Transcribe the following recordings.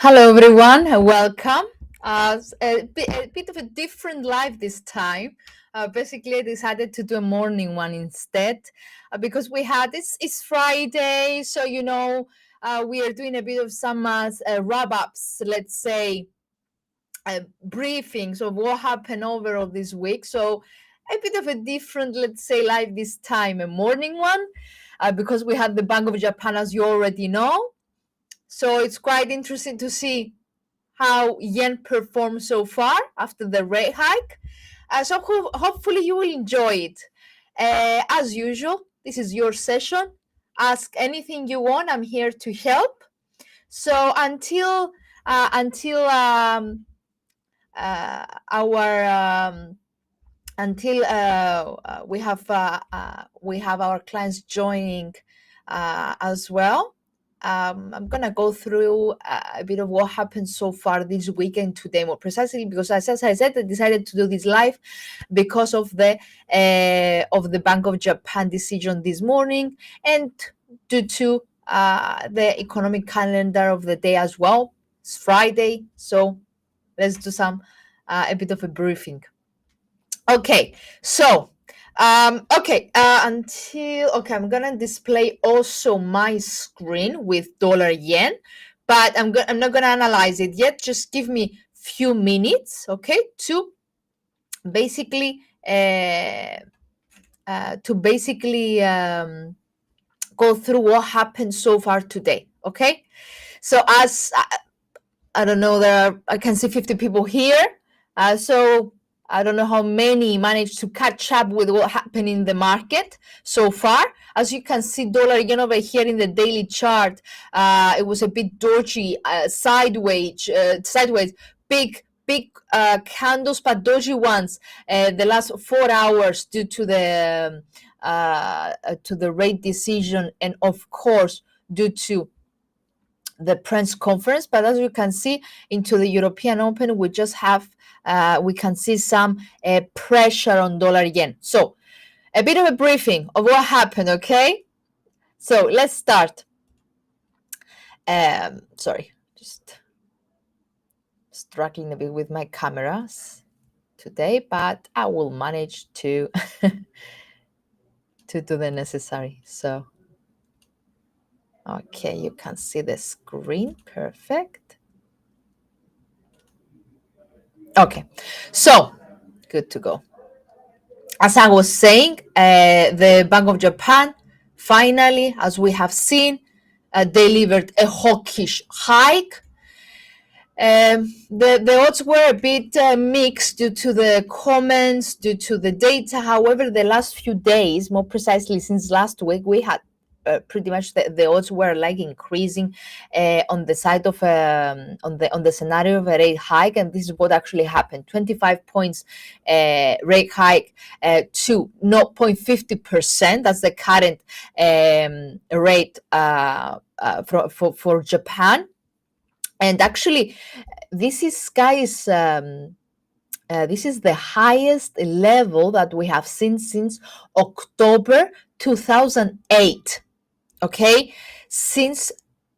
Hello, everyone. Welcome. A bit of a different live this time. Basically, I decided to do a morning one instead because we had it's Friday, so we are doing a bit of some wrap-ups. Let's say briefings of what happened overall this week. So a bit of a different, let's say, live this time, a morning one, because we had the Bank of Japan, as you already know. So it's quite interesting to see how yen performed so far after the rate hike. Hopefully you will enjoy it. As usual, this is your session. Ask anything you want. I'm here to help. So our until we have our clients joining as well. I'm gonna go through a bit of what happened so far this weekend today, more precisely, because as I said, I decided to do this live because of the Bank of Japan decision this morning, and due to the economic calendar of the day as well. It's Friday, so let's do a bit of a briefing. Okay, so I'm gonna display also my screen with dollar yen, but I'm not gonna analyze it yet. Just give me few minutes, okay, to basically go through what happened so far today. Okay, so as I don't know, I can see 50 people here, so I don't know how many managed to catch up with what happened in the market so far. As you can see, dollar yen over here in the daily chart, it was a bit dodgy, sideways, big candles, but dodgy ones. The last 4 hours due to the rate decision, and of course due to the press conference. But as you can see, into the European Open, we just have we can see some pressure on dollar yen. So a bit of a briefing of what happened. Okay, so let's start. Sorry, just struggling a bit with my cameras today, but I will manage to to do the necessary. So okay, you can see the screen. Perfect. Okay, so good to go. As I was saying, the Bank of Japan finally, as we have seen, delivered a hawkish hike. The odds were a bit mixed due to the comments, due to the data. However, the last few days, more precisely since last week, we had pretty much the odds were like increasing on the side of on the scenario of a rate hike, and this is what actually happened. 25 points rate hike to 0.50%. That's the current rate for Japan. And actually, this is, guys, this is the highest level that we have seen since October 2008. Okay, since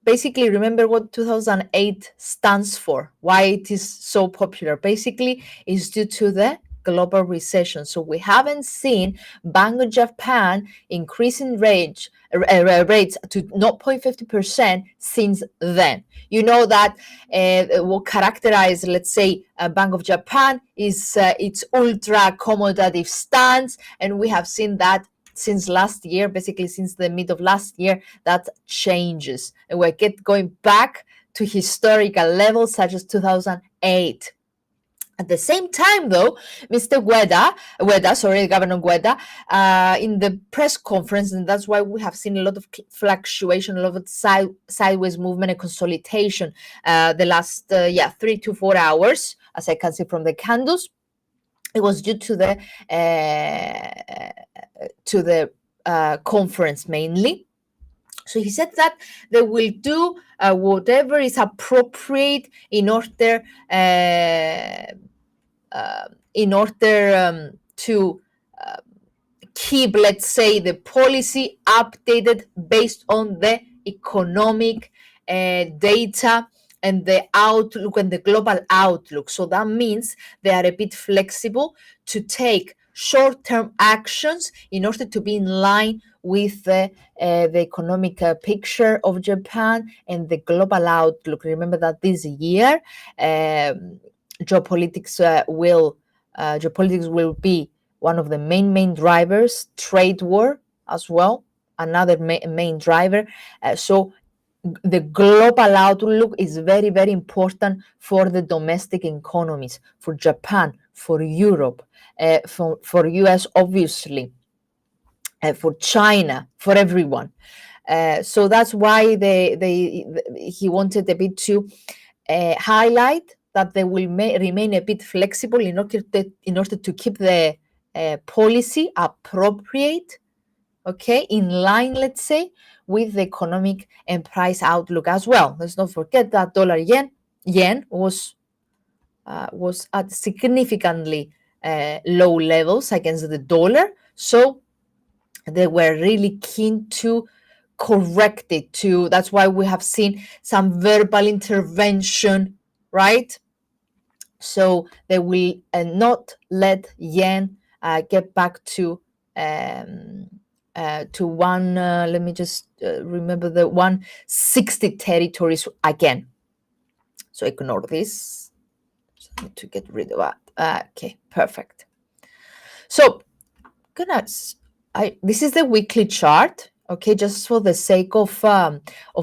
basically, remember what 2008 stands for, why it is so popular. Basically, is due to the global recession. So we haven't seen Bank of Japan increasing rates to 0.50% since then. You know that what characterizes, let's say, Bank of Japan is its ultra accommodative stance, and we have seen that since last year, basically since the mid of last year, that changes, and we're going back to historical levels such as 2008. At the same time, though, Mr. Governor Gueda, in the press conference, and that's why we have seen a lot of fluctuation, a lot of sideways movement and consolidation the last 3 to 4 hours, as I can see from the candles. It was due to the conference mainly. So he said that they will do whatever is appropriate in order to keep, let's say, the policy updated based on the economic data and the outlook and the global outlook. So that means they are a bit flexible to take short-term actions in order to be in line with the economic picture of Japan and the global outlook. Remember that this year, geopolitics will be one of the main drivers. Trade war as well, another main driver. So the global outlook is very important for the domestic economies, for Japan, for Europe, for US, obviously, for China, for everyone. So that's why he wanted a bit to highlight that they will remain a bit flexible in order to keep the policy appropriate, okay, in line, let's say, with the economic and price outlook as well. Let's not forget that dollar yen was at significantly low levels against the dollar, so they were really keen to correct it too. That's why we have seen some verbal intervention, right? So they will not let yen get back to one. Let me just remember the 160 territories again. So ignore this. Just need to get rid of that. Okay, perfect. So this is the weekly chart. Okay, just for the sake of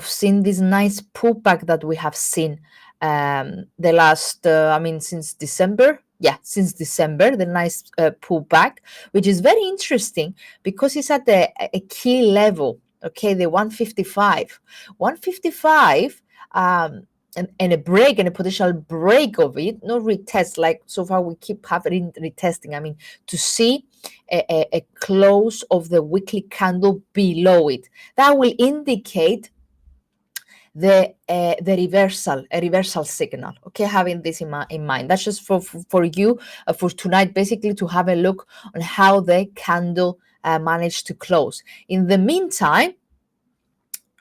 seeing this nice pullback that we have seen the last, since December. Yeah, since December, the nice pullback, which is very interesting because it's at a key level. Okay, the 155, 155, and a break and a potential break of it, not retest like so far we keep having retesting. I mean, to see a close of the weekly candle below it, that will indicate a reversal signal. Okay, having this in mind. That's just for you for tonight, basically, to have a look on how the candle managed to close. In the meantime,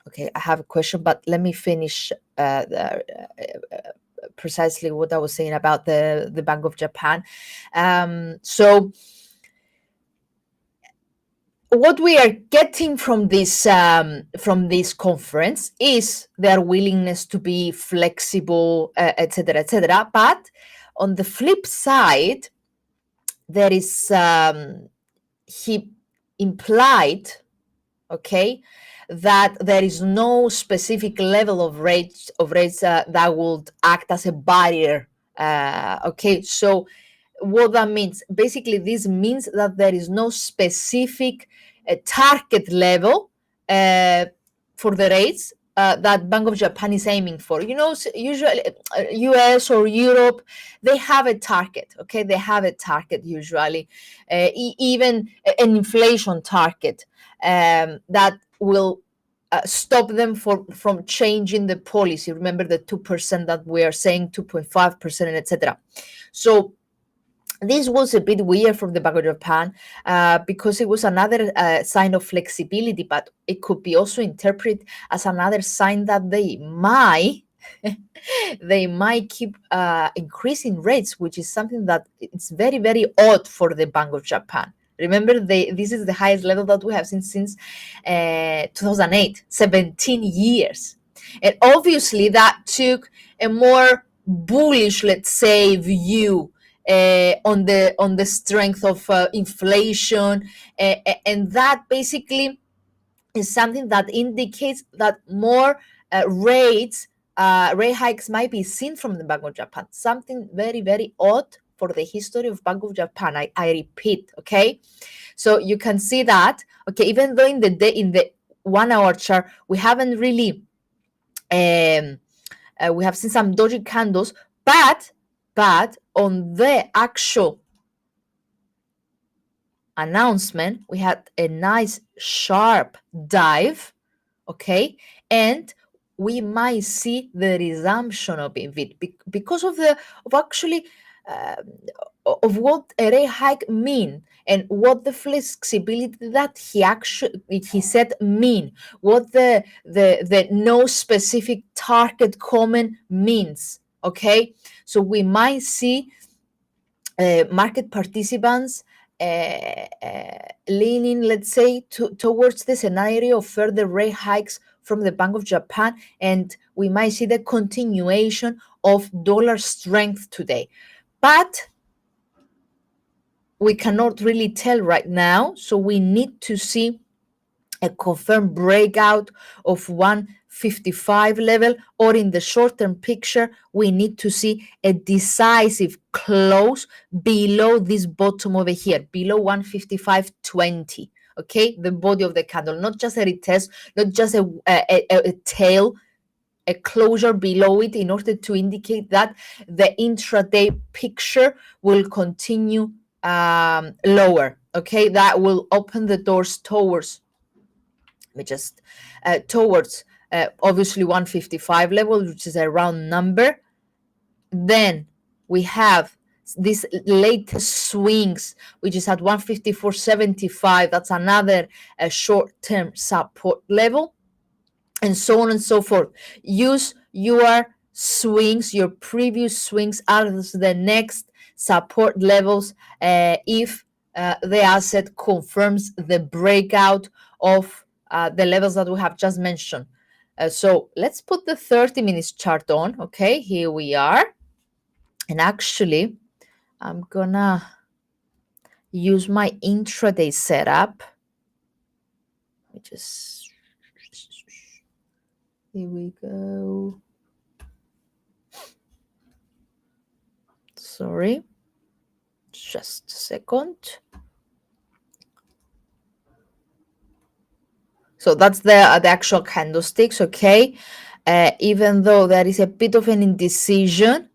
okay, I have a question, but let me finish precisely what I was saying about the Bank of Japan. So what we are getting from this conference is their willingness to be flexible, etc., etc. But on the flip side, there is he implied, okay, that there is no specific level of rates that would act as a barrier. Okay, so what that means, basically, this means that there is no specific target level for the rates that Bank of Japan is aiming for. You know, usually US or Europe, they have a target. Okay, they have a target usually, even an inflation target that will stop them from changing the policy. Remember the 2% that we are saying, 2.5%, etc. So this was a bit weird from the Bank of Japan because it was another sign of flexibility, but it could be also interpreted as another sign that they might keep increasing rates, which is something that it's very odd for the Bank of Japan. Remember, this is the highest level that we have seen since 2008, 17 years. And obviously that took a more bullish, let's say, view on the strength of inflation, and that basically is something that indicates that more rate hikes might be seen from the Bank of Japan. Something very odd for the history of Bank of Japan. I repeat, okay. So you can see that, okay, even though in the 1 hour chart we haven't really we have seen some dodgy candles, but on the actual announcement, we had a nice sharp dive, okay, and we might see the resumption of it because of actually of what a rate hike mean and what the flexibility that he said mean, what the no specific target comment means. Okay, so we might see market participants leaning, let's say, towards the scenario of further rate hikes from the Bank of Japan, and we might see the continuation of dollar strength today. But we cannot really tell right now, so we need to see a confirmed breakout of 155 level, or in the short-term picture, we need to see a decisive close below this bottom over here, below 155.20. Okay, the body of the candle, not just a retest, not just a tail, a closure below it, in order to indicate that the intraday picture will continue lower. Okay, that will open the doors towards towards obviously 155 level, which is a round number. Then we have these latest swings, which is at 154.75. That's another short-term support level, and so on and so forth. Use your swings, your previous swings, as the next support levels if the asset confirms the breakout of the levels that we have just mentioned. So let's put the 30 minutes chart on. Okay, here we are. And actually, I'm gonna use my intraday setup. Here we go. Sorry, just a second. So that's the actual candlesticks, okay? Even though there is a bit of an indecision,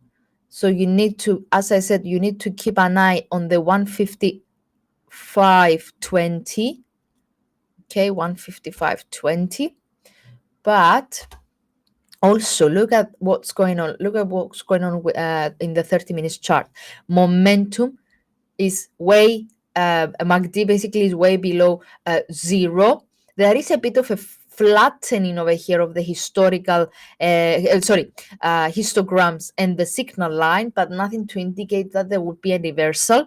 so you need to, as I said, you need to keep an eye on the 155.20, okay, 155.20. But also look at what's going on. Look at what's going on in the 30 minutes chart. Momentum is way, MACD basically is way below zero. There is a bit of a flattening over here of the historical, histograms and the signal line, but nothing to indicate that there would be a reversal.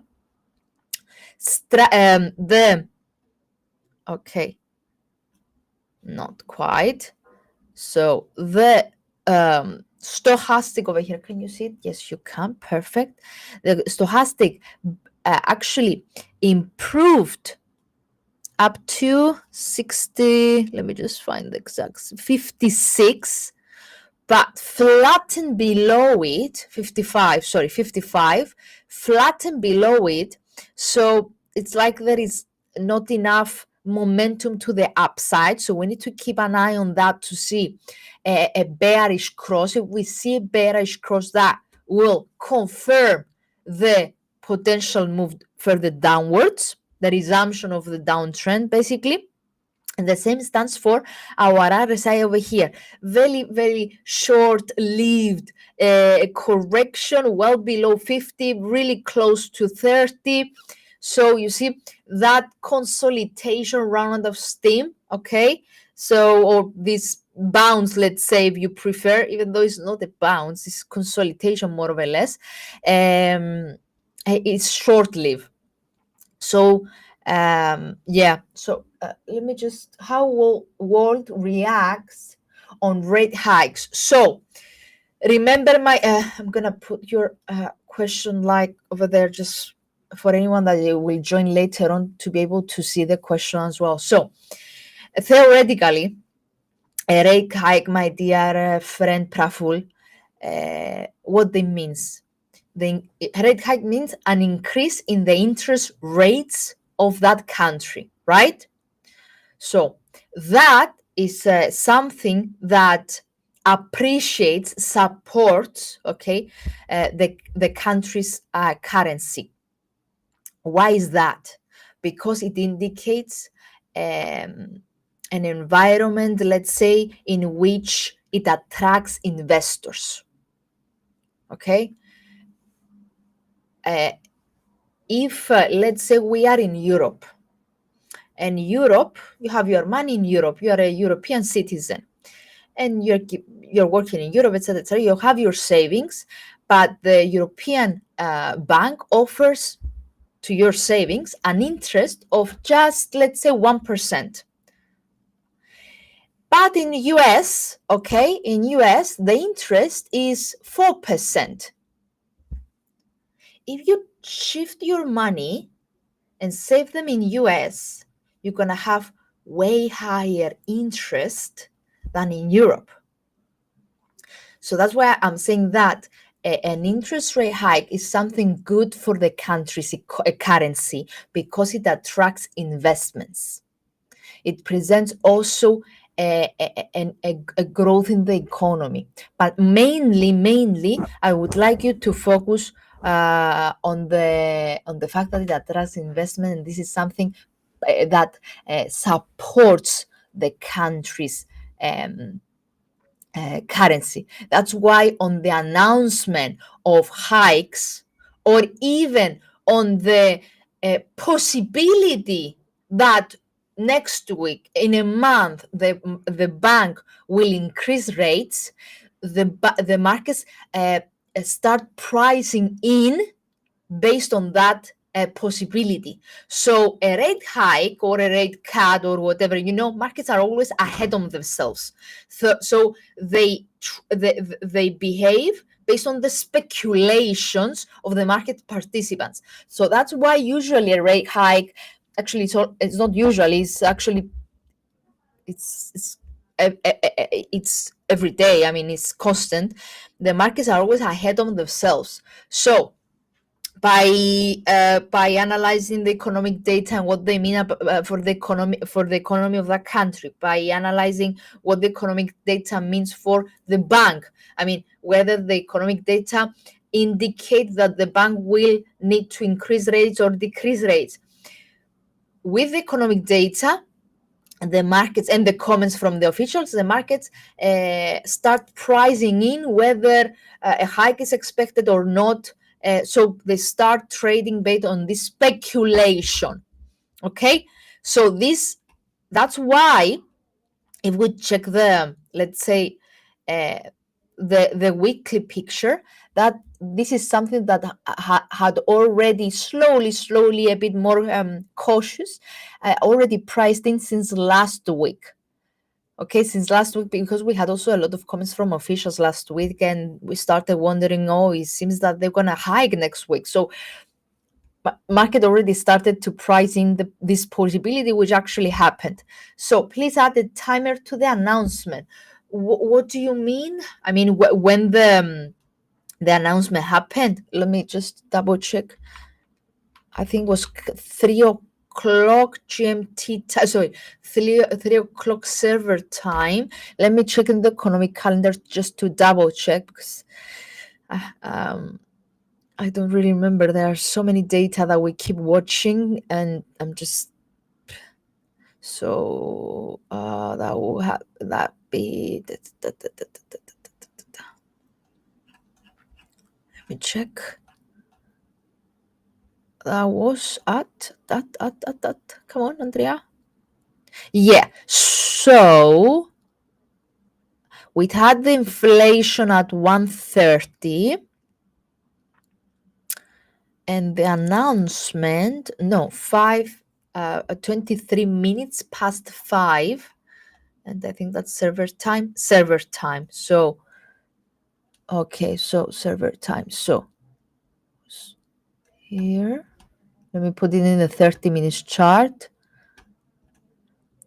Okay, not quite. So the stochastic over here, can you see it? Yes, you can. Perfect. The stochastic actually improved up to 60. Let me just find the exact 56, but flattened below it. 55. Sorry, 55. Flattened below it. So it's like there is not enough momentum to the upside, so we need to keep an eye on that to see a bearish cross. If we see a bearish cross, that will confirm the potential move further downwards, the resumption of the downtrend basically. And the same stands for our RSI over here. Very, very short-lived correction, well below 50, really close to 30. So you see that consolidation round of steam, okay? So, or this bounce, let's say, if you prefer, even though it's not a bounce, it's consolidation more or less. It's short-lived. So, yeah. So let me just, how will world reacts on rate hikes? So remember my, I'm gonna put your question like over there, just for anyone that will join later on to be able to see the question as well. So theoretically, a rate hike, my dear friend Praful, what they means? The rate hike means an increase in the interest rates of that country, right? So that is something that appreciates, supports, okay, the country's currency. Why is that? Because it indicates an environment, let's say, in which it attracts investors. Okay. if let's say we are in Europe, and Europe, you have your money in Europe, you are a European citizen, and you're working in Europe, etc., etc. You have your savings, but the European bank offers to your savings an interest of just, let's say, 1%. But in US, okay, in US, the interest is 4%. If you shift your money and save them in US, you're going to have way higher interest than in Europe. So that's why I'm saying that an interest rate hike is something good for the country's currency because it attracts investments. It presents also a growth in the economy. But mainly, I would like you to focus on the fact that it attracts investment, and this is something that supports the country's currency. That's why on the announcement of hikes, or even on the possibility that next week, in a month, the bank will increase rates, the markets start pricing in based on that possibility. So a rate hike or a rate cut or whatever, markets are always ahead of themselves. So they behave based on the speculations of the market participants. So that's why usually a rate hike, actually it's not usually, it's actually it's every day. I mean, it's constant. The markets are always ahead of themselves. So by analyzing the economic data and what they mean for the economy of that country, by analyzing what the economic data means for the bank. I mean, whether the economic data indicate that the bank will need to increase rates or decrease rates. With the economic data, the markets and the comments from the officials, the markets start pricing in whether a hike is expected or not. So they start trading based on this speculation. Okay, so that's why if we check let's say the weekly picture, that this is something that had already slowly a bit more cautious, already priced in since last week. Okay, since last week, because we had also a lot of comments from officials last week, and we started wondering, it seems that they're going to hike next week. So market already started to price in this possibility, which actually happened. So please add the timer to the announcement. What do you mean? I mean, when the announcement happened, let me just double check. I think it was 3 o'clock GMT time, sorry, 3 o'clock server time. Let me check in the economic calendar just to double check, because I don't really remember. There are so many data that we keep watching, and I'm just so that will have that be. Let me check. That was at that. Come on, Andrea. Yeah. So we had the inflation at 130. And the announcement, 23 minutes past 5. And I think that's server time. So, okay, so server time. So here, let me put it in the 30 minutes chart.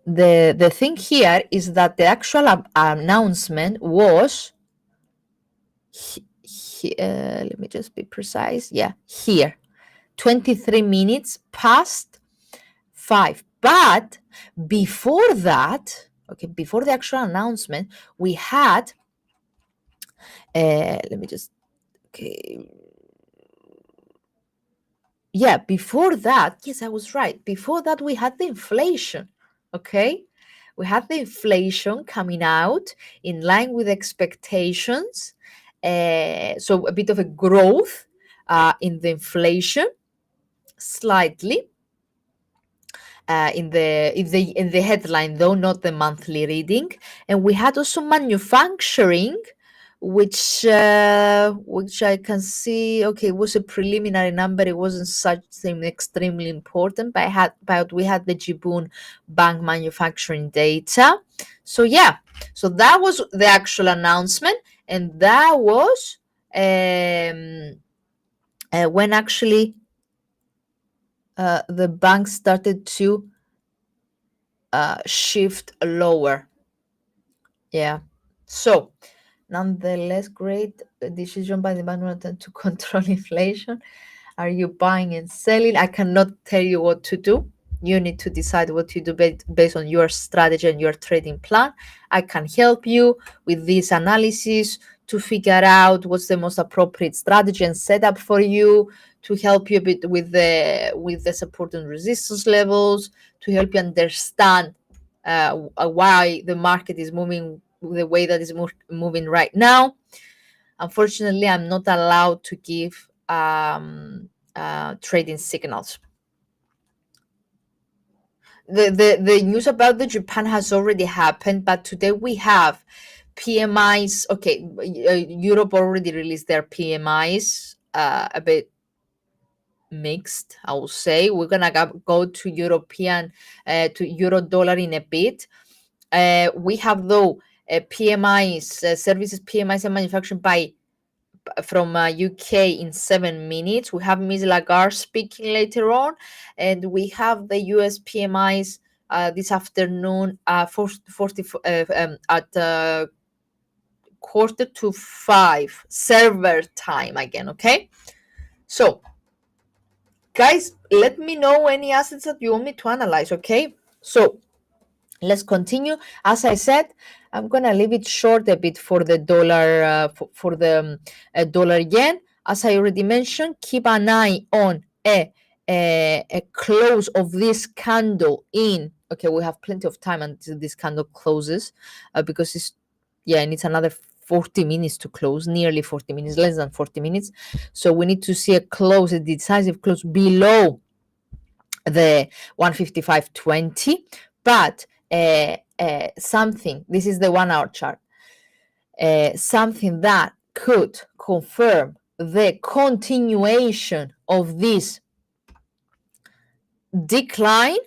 The thing here is that the actual announcement was, let me just be precise. Yeah, here, 23 minutes past 5. But before that, okay, before the actual announcement, we had, let me just, okay. Yeah, before that, yes, I was right. Before that, we had the inflation, okay? We had the inflation coming out in line with expectations. So a bit of a growth in the inflation slightly. In the headline, though, not the monthly reading. And we had also manufacturing, which I can see, okay, it was a preliminary number. It wasn't such thing extremely important, but we had the Jibun bank manufacturing data. So yeah, so that was the actual announcement, and that was when actually the bank started to shift lower. Yeah. So, nonetheless, great decision by the bank to control inflation. Are you buying and selling? I cannot tell you what to do. You need to decide what to do based on your strategy and your trading plan. I can help you with this analysis to figure out what's the most appropriate strategy and setup for you, to help you a bit with the support and resistance levels, to help you understand why the market is moving the way that is moving right now. Unfortunately, I'm not allowed to give trading signals. The news about the Japan has already happened, but today we have PMIs. Okay, Europe already released their PMIs, a bit mixed, I will say. We're gonna go to European to euro dollar in a bit. We have though PMIs, services PMIs and manufacturing by from UK in 7 minutes. We have Ms. Lagarde speaking later on, and we have the US PMIs this afternoon at 4:45 server time again. Okay, so guys, let me know any assets that you want me to analyze. Okay, so let's continue. As I said, I'm gonna leave it short a bit for the dollar, for the dollar yen. As I already mentioned, keep an eye on a close of this candle in. Okay, we have plenty of time until this candle closes, because it needs another 40 minutes to close, nearly 40 minutes, less than 40 minutes. So we need to see a decisive close below the 155.20, but something, this is the 1 hour chart, something that could confirm the continuation of this decline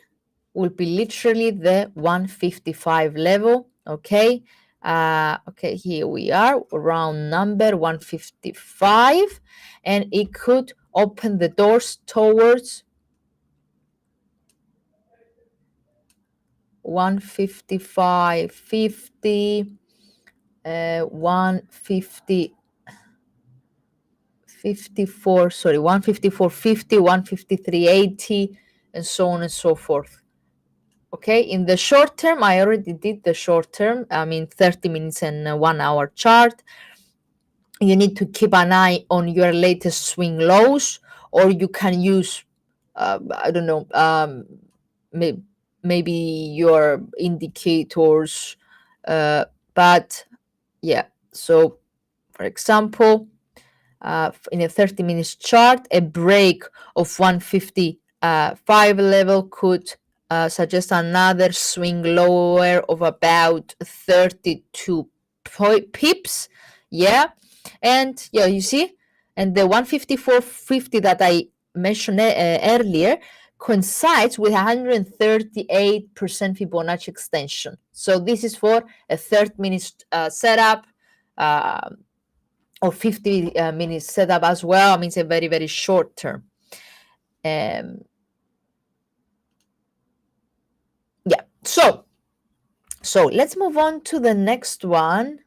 will be literally the 155 level. Okay, okay, here we are, round number 155, and it could open the doors towards 155.50, 150, 54, sorry, 154.50, 153.80, and so on and so forth. Okay, in the short term, I already did the short term, I mean 30 minutes and a 1 hour chart. You need to keep an eye on your latest swing lows, or you can use, I don't know, maybe your indicators, but yeah. So, for example, in a 30 minutes chart, a break of 155 level could suggest another swing lower of about 32 pips. Yeah. And yeah, you see, and the 154.50 that I mentioned earlier coincides with 138% Fibonacci extension. So this is for a 30 minutes setup, or 50 minutes setup as well. I mean, it's a very, very short term. Yeah. So let's move on to the next one.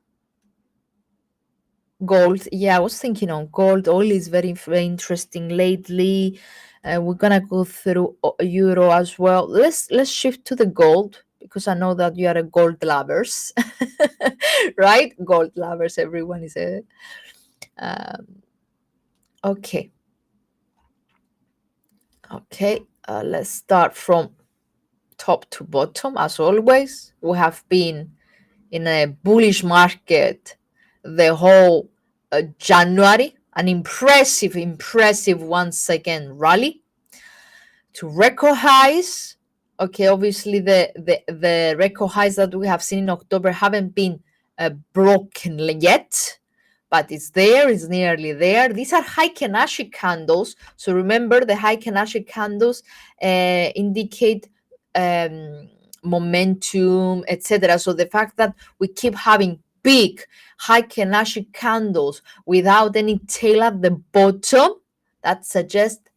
Gold. Yeah, I was thinking on gold. Oil is very, very interesting lately. We're gonna go through euro as well. Let's shift to the gold, because I know that you are a gold lovers, right? Gold lovers. Everyone is a. Okay. Okay. Let's start from top to bottom. As always, we have been in a bullish market the whole January, an impressive once again rally to record highs. Okay, obviously the record highs that we have seen in October haven't been broken yet, but it's there, it's nearly there. These are high Kenashi candles. So remember, the high Kenashi candles indicate momentum, etc. So the fact that we keep having big high Kenashi candles without any tail at the bottom, that suggests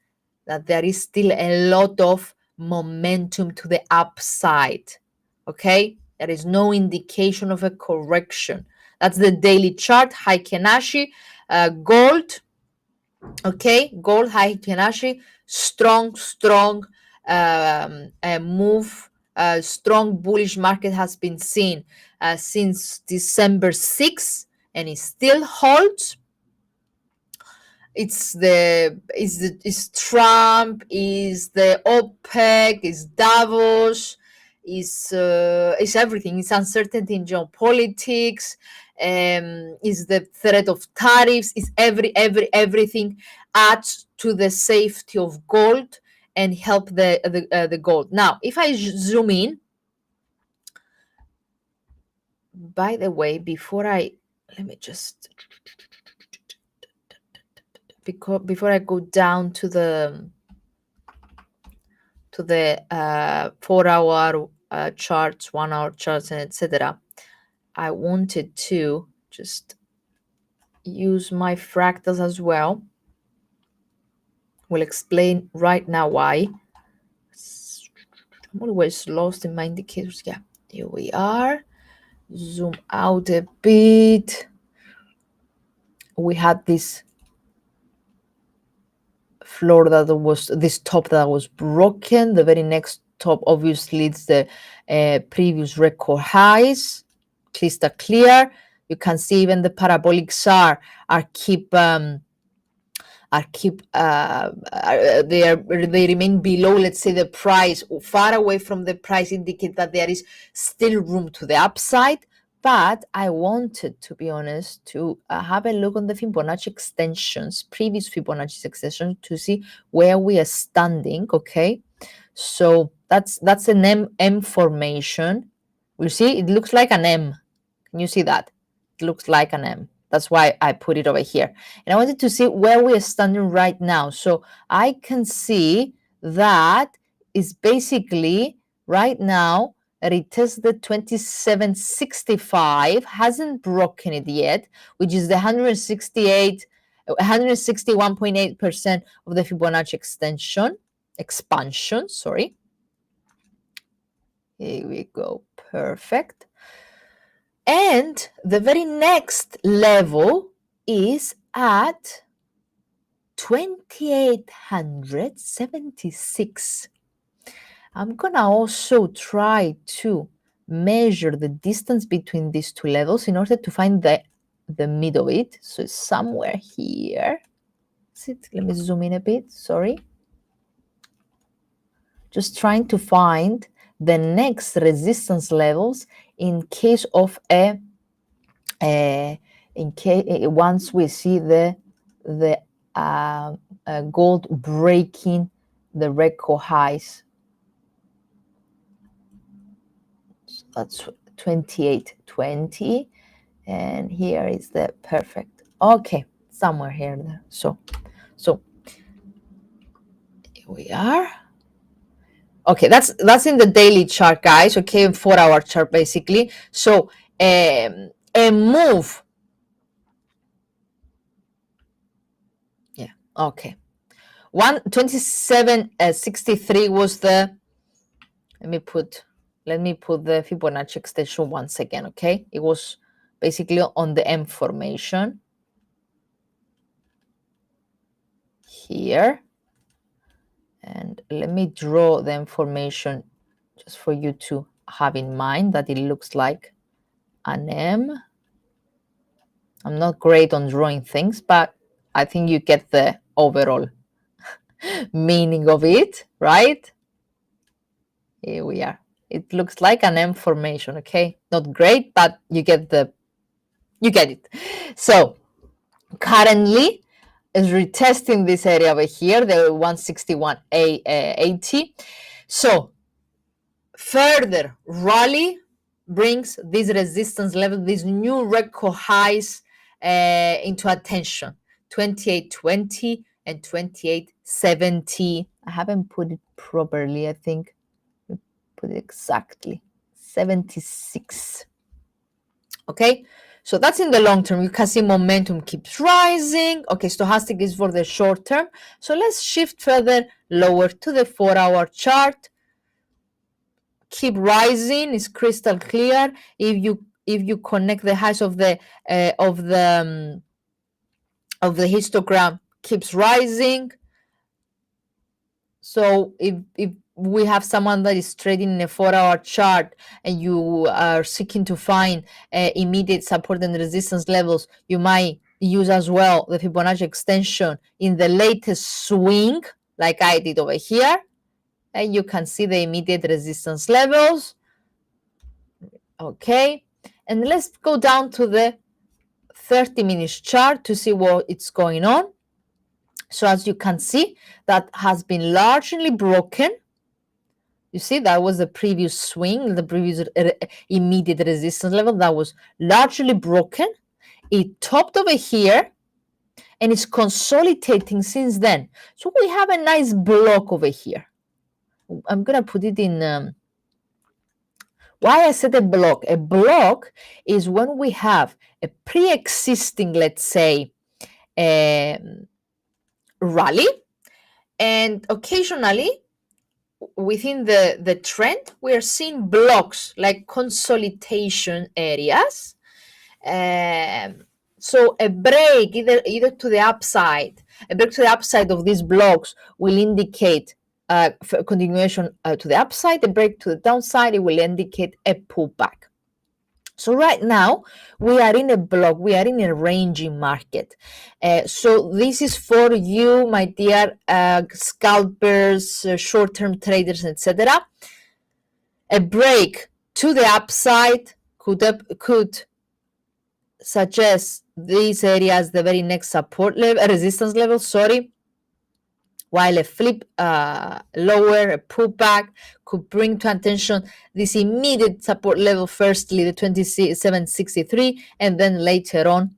that there is still a lot of momentum to the upside. Okay, there is no indication of a correction. That's the daily chart. High Kenashi, gold. Okay, gold, high Kenashi, strong move. Strong bullish market has been seen since December 6th, and it still holds. It's Trump, is the OPEC, is Davos, is everything. It's uncertainty in geopolitics, is the threat of tariffs, is everything adds to the safety of gold and help the gold. Now, if I zoom in, by the way, let me just, before I go down to the 4-hour charts, 1-hour charts, and etc., I wanted to just use my fractals as well. We'll explain right now why. I'm always lost in my indicators. Yeah, here we are. Zoom out a bit. We had this floor that was, this top that was broken. The very next top, obviously, it's the previous record highs. Crystal clear. You can see even the parabolic SAR they remain below, let's say, the price, far away from the price, indicate that there is still room to the upside. But I wanted, to be honest, to have a look on the Fibonacci extensions, previous Fibonacci extensions, to see where we are standing. Okay, so that's an M formation. You see, it looks like an M. Can you see that? It looks like an M. That's why I put it over here. And I wanted to see where we are standing right now. So I can see that is basically right now retested 2765, hasn't broken it yet, which is the 161.8% of the Fibonacci expansion, sorry. Here we go, perfect. And the very next level is at 2876. I'm gonna also try to measure the distance between these two levels in order to find the mid of it. So it's somewhere here. Let me zoom in a bit, sorry. Just trying to find the next resistance levels in case of once we see the gold breaking the record highs. So that's 2820, and here is the perfect. Okay, somewhere here. So here we are. Okay, that's in the daily chart, guys. Okay, 4-hour chart basically. So a move. Yeah. Okay. 127.63 was the. Let me put the Fibonacci extension once again. Okay, it was basically on the M formation here. And let me draw the information just for you to have in mind that it looks like an M. I'm not great on drawing things, but I think you get the overall meaning of it, right? Here we are. It looks like an M formation, okay? Not great, but you get it. So currently, is retesting this area over here, the 161.80. So further rally brings this resistance level, these new record highs into attention, 28.20 and 28.70. I haven't put it properly, I think. Put it exactly, 76. Okay, so that's in the long term. You can see momentum keeps rising. Okay, stochastic is for the short term. So let's shift further lower to the 4-hour chart. Keep rising, it's crystal clear. If you connect the highs of the histogram, keeps rising. So if we have someone that is trading in a 4-hour chart and you are seeking to find immediate support and resistance levels, you might use as well the Fibonacci extension in the latest swing, like I did over here. And you can see the immediate resistance levels. Okay, and let's go down to the 30 minutes chart to see what it's going on. So as you can see, that has been largely broken. You see, that was the previous swing, the previous immediate resistance level that was largely broken. It topped over here and it's consolidating since then. So we have a nice block over here. I'm going to put it in why I said a block. A block is when we have a pre-existing, let's say, rally, and occasionally within the trend, we are seeing blocks like consolidation areas. So a break either to the upside, a break to the upside of these blocks will indicate continuation to the upside. A break to the downside, it will indicate a pullback. So right now we are in a block, we are in a ranging market. So this is for you, my dear scalpers, short-term traders, etc. A break to the upside could suggest these areas the very next support level, resistance level, sorry. While a flip lower, a pullback could bring to attention this immediate support level, firstly the 27.63, and then later on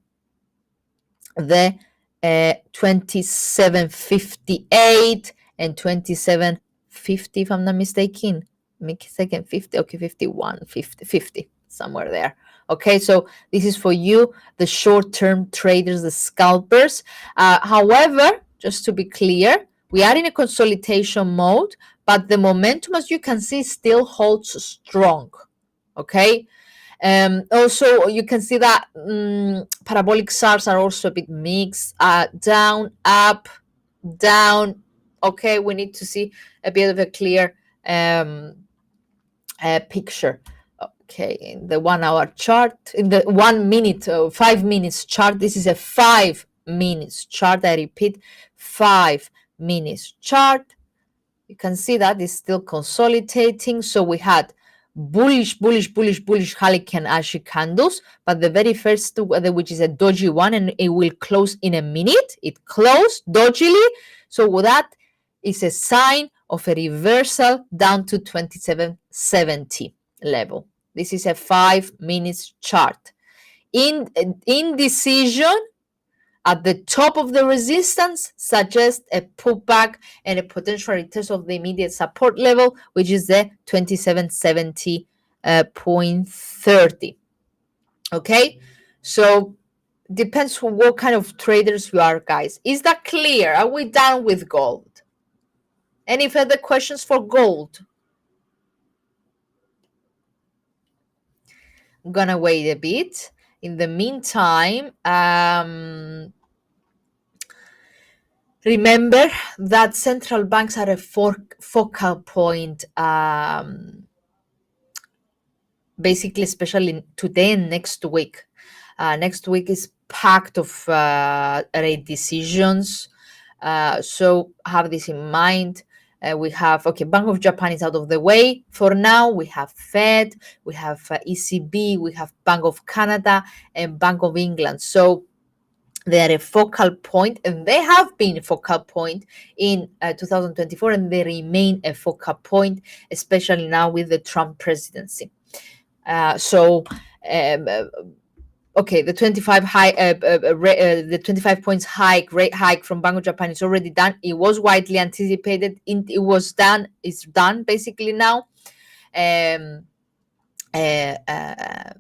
the 27.58 and 27.50, if I'm not mistaken. 50, okay, 51, 50, somewhere there. Okay, so this is for you, the short-term traders, the scalpers. However, just to be clear, we are in a consolidation mode, but the momentum, as you can see, still holds strong. Okay. Also, you can see that parabolic SARs are also a bit mixed. Down, up, down. Okay, we need to see a bit of a clear picture. Okay, in the 1-hour chart, in the 1 minute, 5 minutes chart, this is a 5 minutes chart. I repeat, 5 minutes chart. You can see that it's still consolidating. So we had bullish Hurricane Ashi candles, but the very first, which is a doji one, and it will close in a minute. It closed dojily. So that is a sign of a reversal down to 27.70 level. This is a 5 minutes chart. Indecision at the top of the resistance suggests a pullback and a potential retest of the immediate support level, which is the 27.70.30. Okay, so depends on what kind of traders you are, guys. Is that clear? Are we done with gold? Any further questions for gold? I'm gonna wait a bit. In the meantime, remember that central banks are a focal point, basically, especially today and next week. Next week is packed of rate decisions. So have this in mind. We have, okay, Bank of Japan is out of the way for now. We have Fed, we have ECB, we have Bank of Canada, and Bank of England. So They are a focal point, and they have been a focal point in 2024, and they remain a focal point, especially now with the Trump presidency. So, um, uh, okay, the 25 points rate hike from Bank of Japan is already done. It was widely anticipated. It was done. It's done basically now. Um, uh, uh,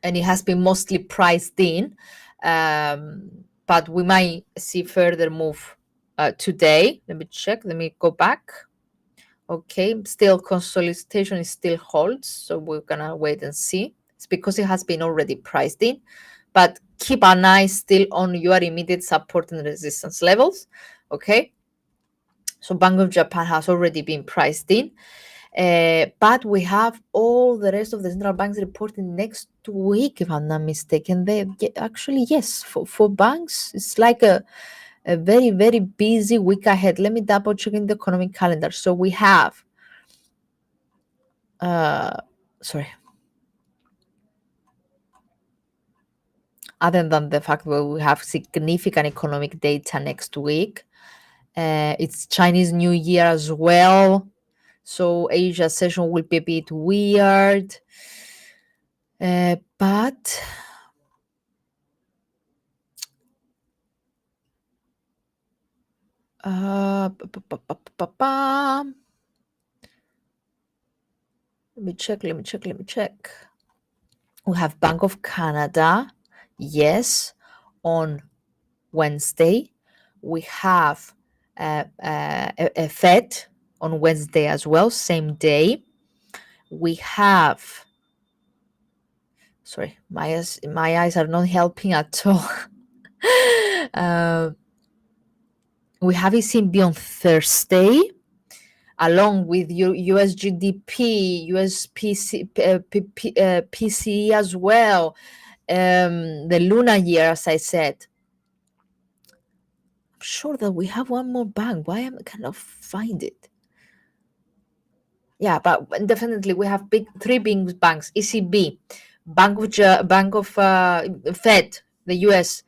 and it has been mostly priced in. But we might see further move today. Let me check. Let me go back. Okay, still consolidation is still holds, so we're gonna wait and see. It's because it has been already priced in, but keep an eye still on your immediate support and resistance levels. Okay, so Bank of Japan has already been priced in. But we have all the rest of the central banks reporting next week, if I'm not mistaken. They actually, yes, for banks, it's like a very, very busy week ahead. Let me double check in the economic calendar. So we have, sorry, other than the fact that we have significant economic data next week, it's Chinese New Year as well. So Asia session will be a bit weird. But let me check. We have Bank of Canada, yes, on Wednesday. We have a Fed on Wednesday as well, same day. We have, sorry, my eyes are not helping at all. We have ECB on Thursday, along with US GDP, US PCE as well, the lunar year, as I said. I'm sure that we have one more bank. Why am I cannot find it? Yeah, but definitely we have three big banks: ECB, Bank of Fed, the US.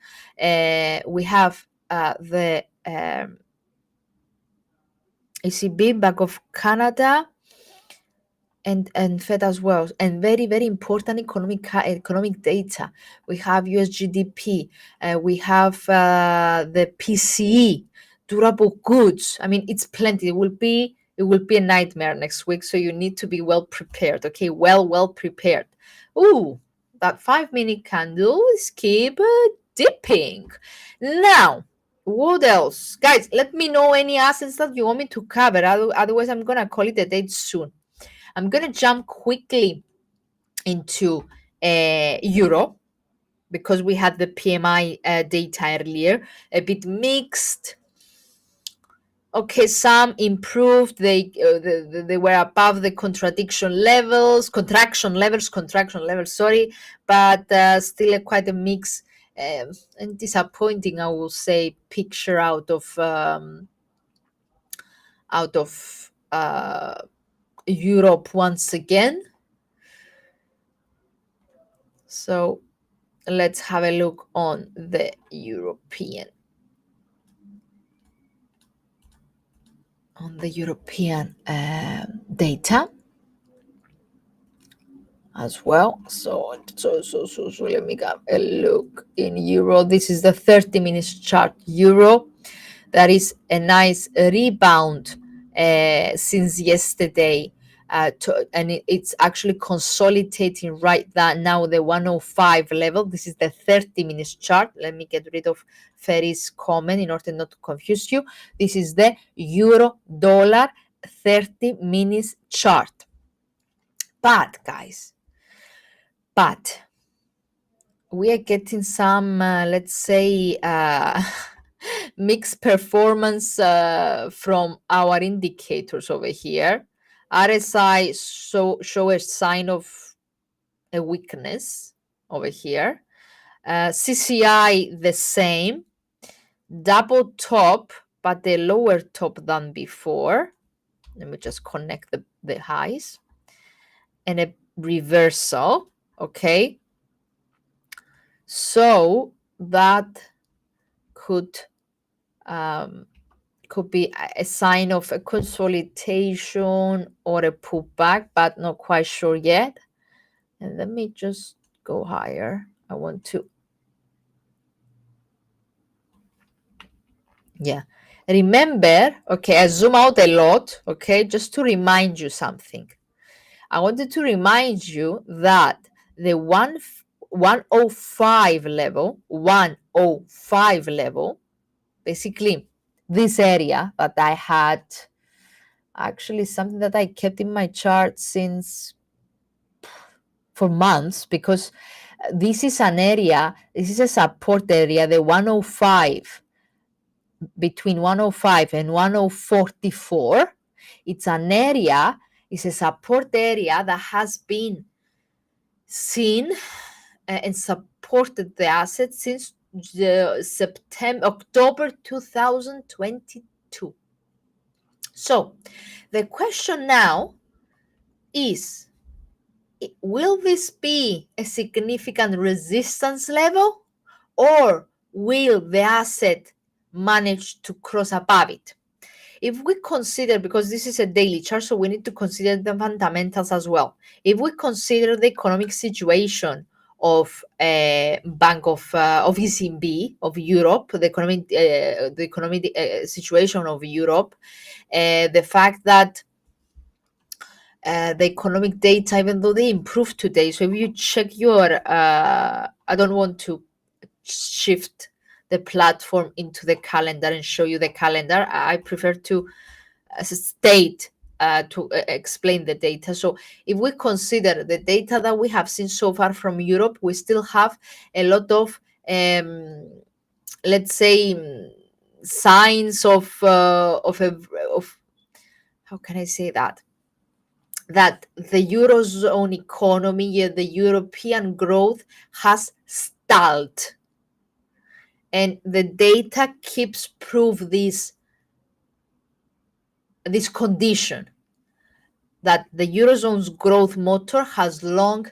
We have the ECB, Bank of Canada, and Fed as well, and very, very important economic data. We have US GDP, we have the PCE, durable goods. I mean, it's plenty. It will be a nightmare next week, so you need to be well prepared. Okay, well prepared. Ooh, that 5-minute candle is keep dipping. Now, what else, guys? Let me know any assets that you want me to cover. Otherwise, I'm gonna call it a date soon. I'm going to jump quickly into Euro because we had the PMI data earlier, a bit mixed. Okay, some improved. They were above the contraction levels. Sorry, but still quite a mix and disappointing, I will say, picture out of Europe once again. So let's have a look on the European data as well. So let me have a look in Euro. This is the 30 minutes chart Euro. That is a nice rebound since yesterday. And it's actually consolidating right now the 105 level. This is the 30 minutes chart. Let me get rid of Ferry's comment in order not to confuse you. This is the euro dollar 30 minutes chart. But guys, we are getting some, let's say, mixed performance from our indicators over here. RSI show a sign of a weakness over here. CCI the same, double top, but the lower top than before. Let me just connect the highs and a reversal. Okay, so that could um, be a sign of a consolidation or a pullback, but not quite sure yet. And let me just go higher. I want to, yeah. Remember, okay, I zoom out a lot, okay, just to remind you something. I wanted to remind you that the 105 level, 105 level, basically this area that I had, actually something that I kept in my chart since for months, because this is an area, this is a support area, the 105, between 105 and 1044. It's an area, it's a support area that has been seen and supported the asset since October 2022. So the question now is, will this be a significant resistance level, or will the asset manage to cross above it? If we consider, because this is a daily chart, so we need to consider the fundamentals as well. If we consider the economic situation of Bank of ECB of Europe, the economic situation of Europe, the fact that the economic data, even though they improved today, so if you check your, I don't want to shift the platform into the calendar and show you the calendar. I prefer to state to explain the data. So if we consider the data that we have seen so far from Europe, we still have a lot of, let's say, signs of how can I say that? That the Eurozone economy, the European growth has stalled. And the data keeps proof this condition, that the Eurozone's growth motor has long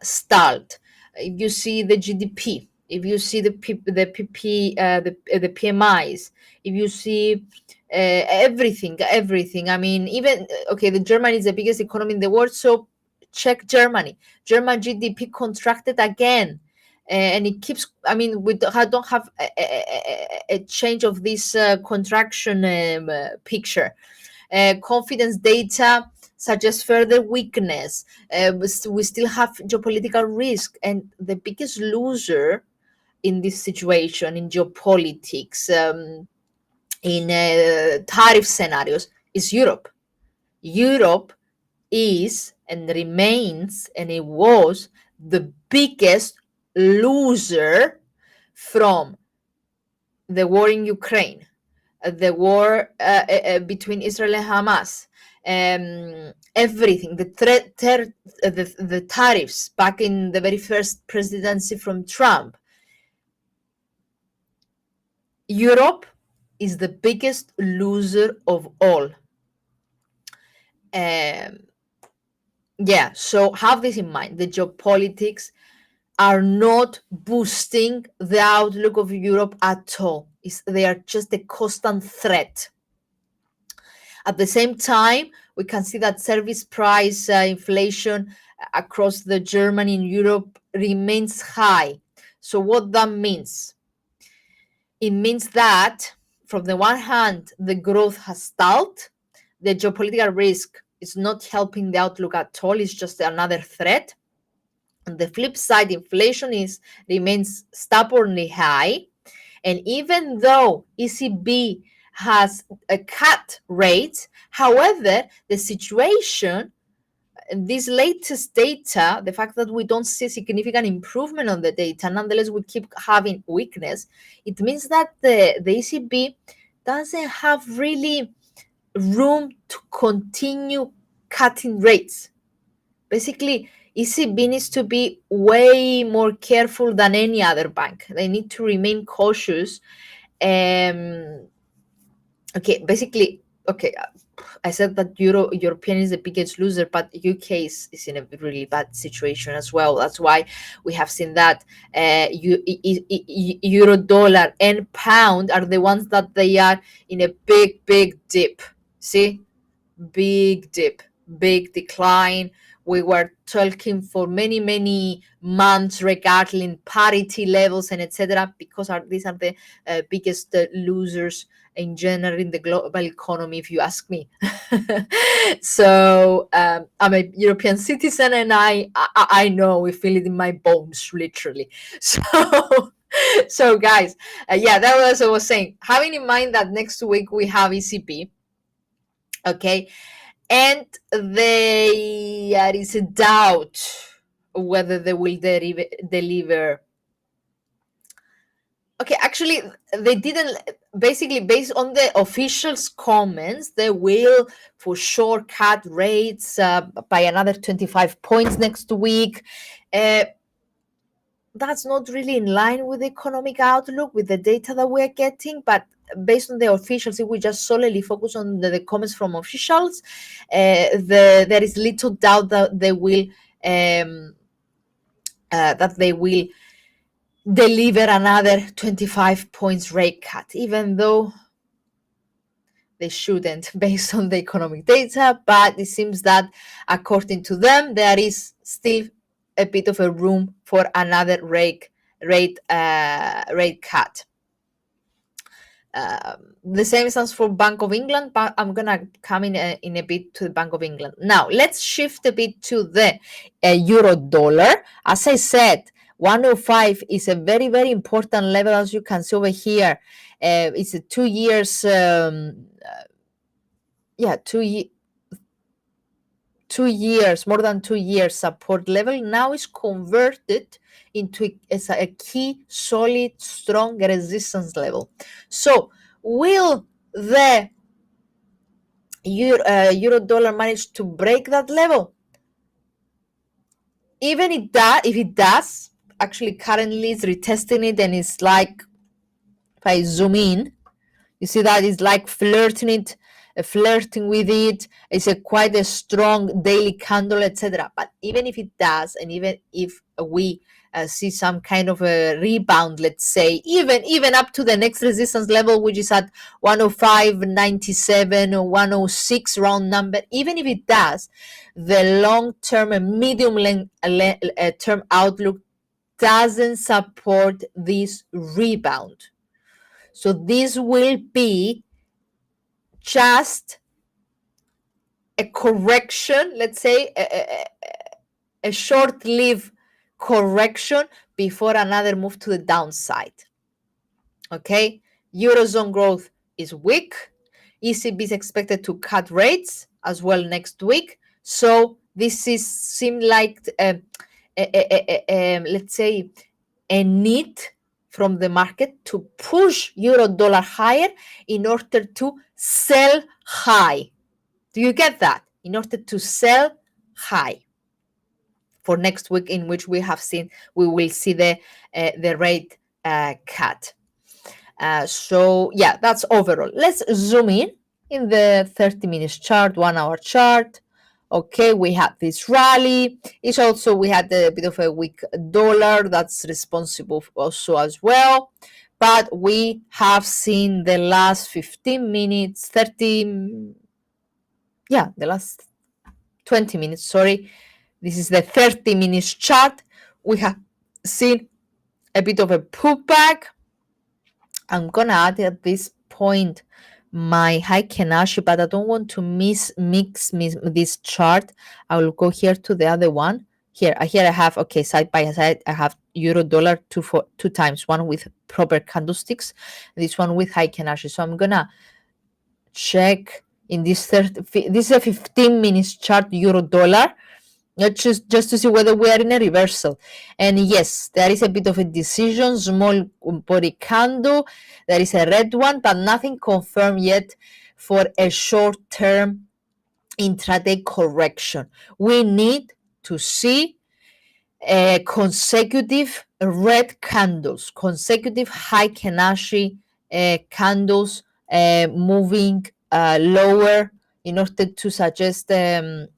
stalled. If you see the GDP, if you see the PMIs, if you see everything. I mean, even, okay, the Germany is the biggest economy in the world, so check Germany. German GDP contracted again. And it keeps, I mean, we don't have a change of this contraction picture. Confidence data suggests further weakness. We still have geopolitical risk, and the biggest loser in this situation, in geopolitics, in tariff scenarios, is Europe. Europe is and remains, and it was the biggest loser from the war in Ukraine, the war between Israel and Hamas, everything, the tariffs back in the very first presidency from Trump. Europe is the biggest loser of all. Yeah, so have this in mind. The geopolitics are not boosting the outlook of Europe at all. They are just a constant threat. At the same time, we can see that service price inflation across the Germany and Europe remains high. So what that means? It means that, from the one hand, the growth has stalled. The geopolitical risk is not helping the outlook at all. It's just another threat. On the flip side, inflation remains stubbornly high. And even though ECB has cut rates, however, the situation, this latest data, the fact that we don't see significant improvement on the data, nonetheless, we keep having weakness. It means that the ECB doesn't have really room to continue cutting rates. Basically, ECB needs to be way more careful than any other bank. They need to remain cautious. Okay, basically, okay, I said that European is the biggest loser, but UK is in a really bad situation as well. That's why we have seen that euro, dollar, and pound are the ones that they are in a big dip. See, big dip, big decline. We were talking for many months regarding parity levels and etc. Because these are the biggest losers in general in the global economy, if you ask me. So I'm a European citizen, and I know we feel it in my bones, literally. So. So guys, yeah, that was what I was saying. Having in mind that next week we have ECB, okay, and there is a doubt whether they will deliver. Okay, actually, they didn't. Basically, based on the officials' comments, they will for sure cut rates by another 25 points next week. That's not really in line with the economic outlook, with the data that we're getting, but based on the officials, if we just solely focus on the comments from officials, there is little doubt that they will deliver another 25 points rate cut, even though they shouldn't based on the economic data. But it seems that according to them, there is still a bit of a room for another rate cut. The same stands for Bank of England, but I'm gonna come in a bit to the Bank of England. Now let's shift a bit to the euro dollar. As I said, 105 is a very important level, as you can see over here. It's a 2 years, yeah, 2 years, more than 2 years support level. Now is converted into a key, solid, strong resistance level. So will the euro dollar manage to break that level? Even if it does, actually currently it's retesting it, and it's like, if I zoom in, you see that it's like flirting with it. It's quite a strong daily candle, etc. But even if it does, and even if we see some kind of a rebound, let's say, even up to the next resistance level, which is at 105.97 or 106 round number, even if it does, the long-term and medium-term outlook doesn't support this rebound. So this will be just a correction, let's say a short-lived correction before another move to the downside. Okay, Eurozone growth is weak. ECB is expected to cut rates as well next week. So this seem like let's say a need from the market to push euro dollar higher in order to sell high. Do you get that? In order to sell high for next week, in which we will see the rate cut. So yeah, that's overall. Let's zoom in the 30 minutes chart, 1 hour chart. Okay, we had this rally. We had a bit of a weak dollar that's responsible also as well. But we have seen the last 15 minutes, the last 20 minutes, sorry. This is the 30 minutes chart. We have seen a bit of a pullback. I'm gonna add at this point my Heiken Ashi, but I don't want to mix this chart. I will go here to the other one. Here I have, okay, side by side, I have euro dollar two times, one with proper candlesticks, this one with Heiken Ashi. So I'm gonna check in this this is a 15 minutes chart, euro dollar, just to see whether we are in a reversal. And yes, there is a bit of a decision, small body candle, there is a red one, but nothing confirmed yet for a short-term intraday correction. We need to see consecutive red candles, consecutive Heiken Ashi candles moving lower in order to suggest a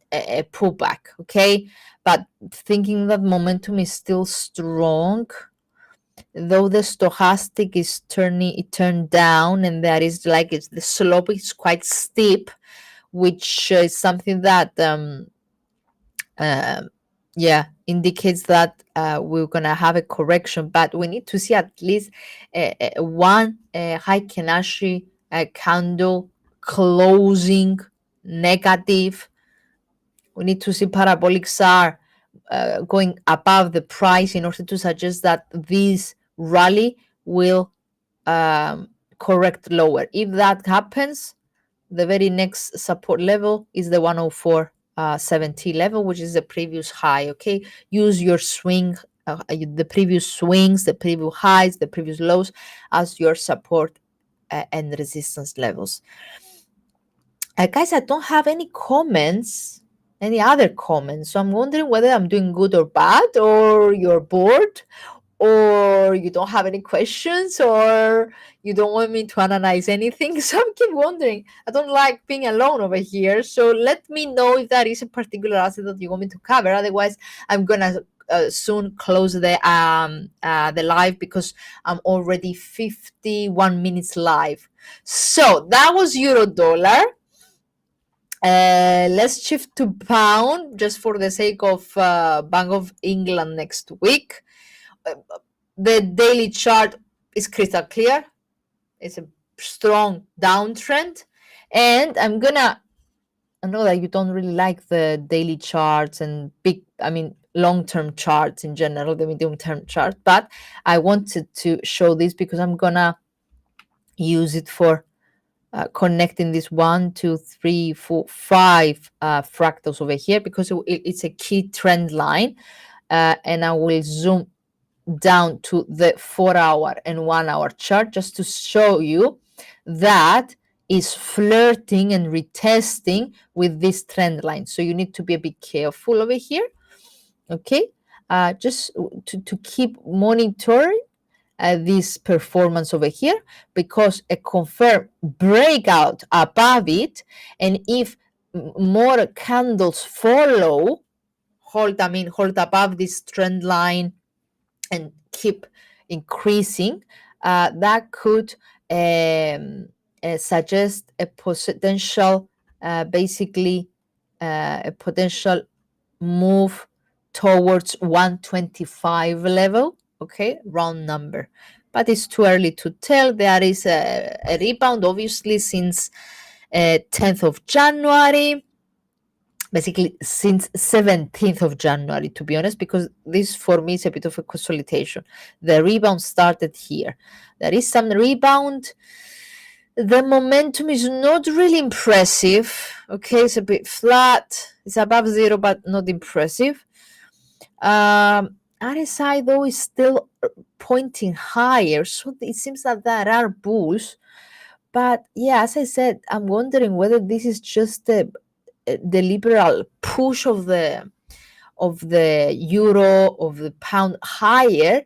pullback, okay? But thinking that momentum is still strong, though the stochastic is turned down, and that is like the slope is quite steep, which is something that um, yeah, indicates that we're gonna have a correction, but we need to see at least one high Kenashi candle closing negative. We need to see parabolic SAR going above the price in order to suggest that this rally will correct lower. If that happens, the very next support level is the 104.70 level, which is the previous high. Okay, use your swing, the previous swings, the previous highs, the previous lows as your support and resistance levels. Guys, I don't have any comments, any other comments. So I'm wondering whether I'm doing good or bad, or you're bored, or you don't have any questions, or you don't want me to analyze anything. So I keep wondering. I don't like being alone over here. So let me know if that is a particular asset that you want me to cover. Otherwise, I'm gonna soon close the live because I'm already 51 minutes live. So that was euro dollar. Let's shift to pound just for the sake of Bank of England next week. The daily chart is crystal clear. It's a strong downtrend. And I know that you don't really like the daily charts and long-term charts in general, the medium-term chart, but I wanted to show this because I'm gonna use it for connecting this 1, 2, 3, 4, 5 fractals over here because it's a key trend line. And I will zoom down to the 4-hour and 1-hour chart just to show you that is flirting and retesting with this trend line. So you need to be a bit careful over here. Okay, just to keep monitoring this performance over here, because a confirmed breakout above it, and if more candles follow, hold above this trend line and keep increasing, that could suggest a potential a potential move towards 125 level. Okay, round number, but it's too early to tell. There is a rebound obviously since 10th of January, basically since 17th of January, to be honest, because this for me is a bit of a consolidation. The rebound started here. There is some rebound. The momentum is not really impressive. Okay, it's a bit flat. It's above zero, but not impressive. RSI though is still pointing higher, so it seems that there are bulls. But yeah, as I said, I'm wondering whether this is just the liberal push of the euro, of the pound higher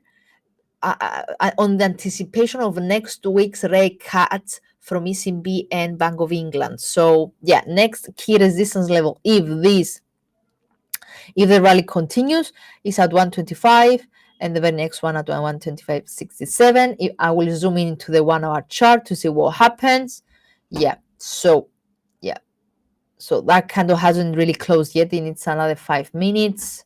on the anticipation of next week's rate cuts from ECB and Bank of England. So yeah, next key resistance level, if the rally continues, is at 125, and the very next one at 125.67. I will zoom into the 1-hour chart to see what happens. Yeah, so that candle hasn't really closed yet. It needs another 5 minutes.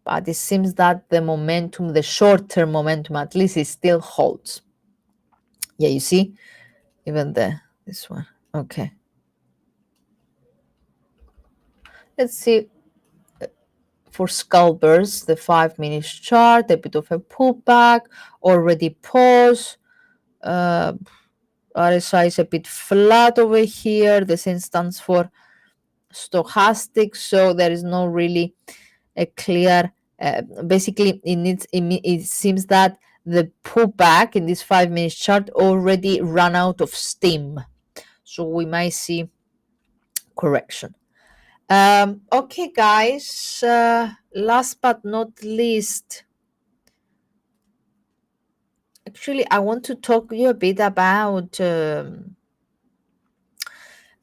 But it seems that the momentum, the short-term momentum at least, it still holds. Yeah, you see? Even this one. Okay. Let's see for scalpers, the 5-minute chart, a bit of a pullback, already pause. RSI is a bit flat over here. The same stands for stochastic, so there is no really a clear. Basically, it seems that the pullback in this 5-minute chart already ran out of steam, so we might see correction. Okay, guys. Last but not least, actually, I want to talk to you a bit about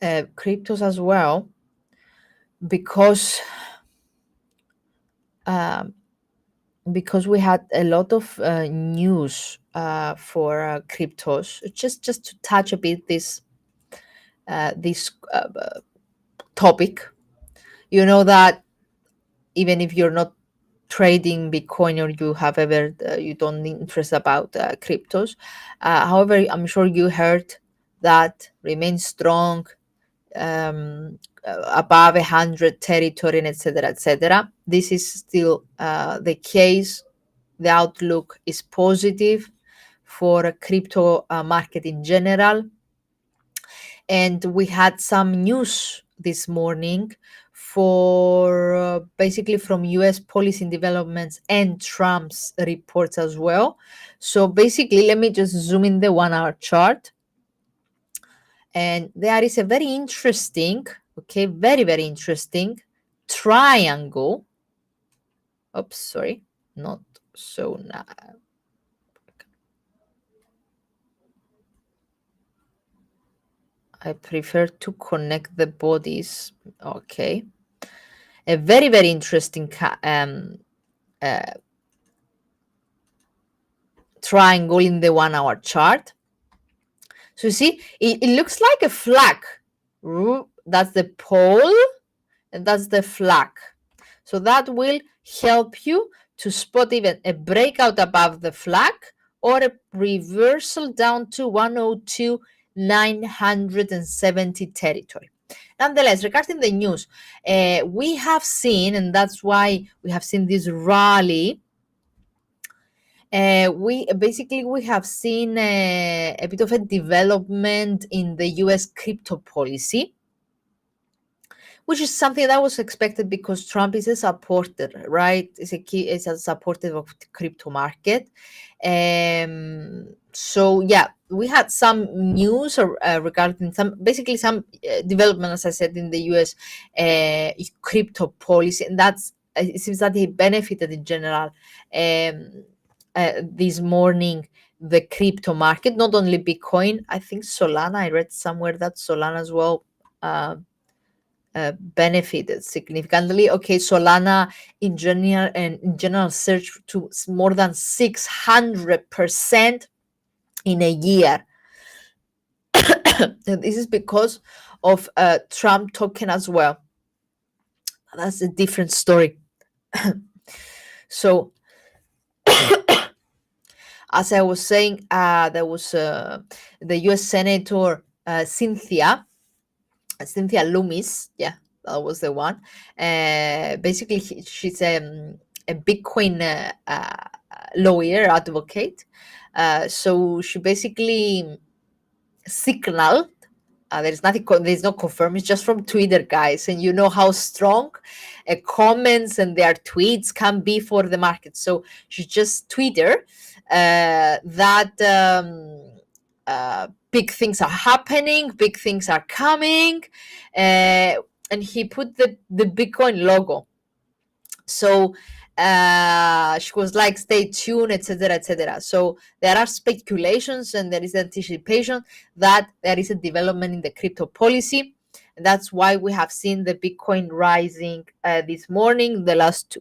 cryptos as well, because um, because we had a lot of news for cryptos. Just to touch a bit this topic, you know that even if you're not trading Bitcoin or you have ever you don't interest about cryptos, however, I'm sure you heard that remains strong, above 100 territory, and etc., etc. This is still the case. The outlook is positive for a crypto market in general. And we had some news this morning for basically from US policy developments and Trump's reports as well. So basically, let me just zoom in the 1 hour chart. And there is a very interesting, okay, very, very interesting triangle. Oops, sorry, not so now. I prefer to connect the bodies. Okay. A very, very interesting uh, triangle in the 1 hour chart. So you see, it looks like a flag. That's the pole and that's the flag. So that will help you to spot even a breakout above the flag or a reversal down to 102,970 territory. Nonetheless, regarding the news, we have seen, and that's why we have seen this rally. We have seen a bit of a development in the U.S. crypto policy, which is something that was expected because Trump is a supporter, right? Is a supporter of the crypto market. So yeah, we had some news regarding basically some development, as I said, in the U.S. Crypto policy, and it seems that he benefited in general this morning the crypto market, not only Bitcoin. I think Solana. I read somewhere that Solana as well. Benefited significantly. Okay, Solana in general surged to more than 600% in a year. And this is because of Trump token as well. That's a different story. So, as I was saying, there was the U.S. Senator Cynthia Loomis. Yeah, that was the one. Basically, she's a Bitcoin lawyer, advocate. So she basically signaled. There's no confirm. It's just from Twitter, guys, and you know how strong comments and their tweets can be for the market. So she just tweeted that big things are happening, big things are coming, and he put the Bitcoin logo. So she was like, stay tuned, etc., etc. So there are speculations and there is anticipation that there is a development in the crypto policy. And that's why we have seen the Bitcoin rising this morning, the last